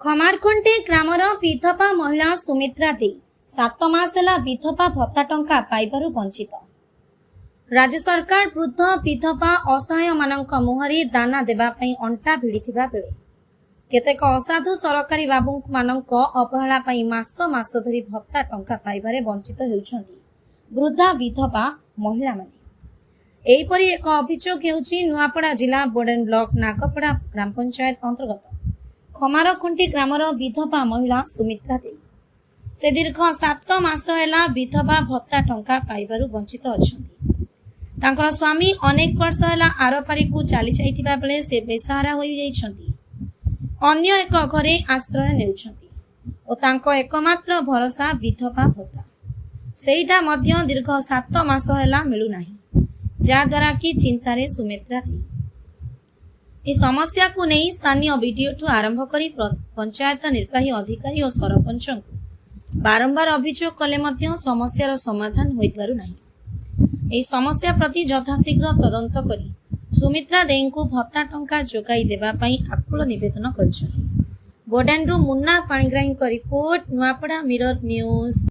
खमारखुंटी grammar विधवा महिला सुमित्रा दे 7 मास है विधवा भत्ता टंका पाइबारु वंचित। राज्य सरकार वृद्ध विधवा असहाय मानक मुहरे दाना देवाई अंटा भिड़ी बेले केतेक असाधु सरकारी बाबू मानक अवहेला मास मास धरी भत्ता टंका पाइबारे वंचित होउछंती वृद्धा विधवा महिला माने। एहिपरि एक अभियोग हेउछि नुआपड़ा जिला बोर्डेन ब्लॉक नागपड़ा ग्राम पंचायत अंतर्गत खमारखुंटी ग्रामर विधवा महिला सुमित्रा दे से दीर्घ 7 मास है विधवा भत्ता टंका पाइबारु वंचित अछंती। तांकर स्वामी अनेक वर्ष है आरपारी को चली जाइतिबा बेले से बेसहारा होई जाइछंती। अन्य एक घरे आश्रय नेउछंती ओ तांको एकमात्र भरोसा विधवा भत्ता सेईटा मध्य दीर्घ 7 मास है मिलु नाही, जा द्वारा कि चिंतारे सुमित्रा दे। इस समस्या को नहीं स्थानीय वीडियो ठू आरंभ करी पंचायत निर्वाही अधिकारी और सरपंच को बारंबार अभियोग कले मध्य समस्यार समाधान होई पारु नाही। एही समस्या प्रति यथाशीघ्र तदंत करी सुमित्रा दे को भत्ता टंका जोगाई देबा पई आकुल निवेदन करिसेंती। बोर्डेनरु मुन्ना पाणिग्राहींक रिपोर्ट नुआपड़ा मिरर न्यूज।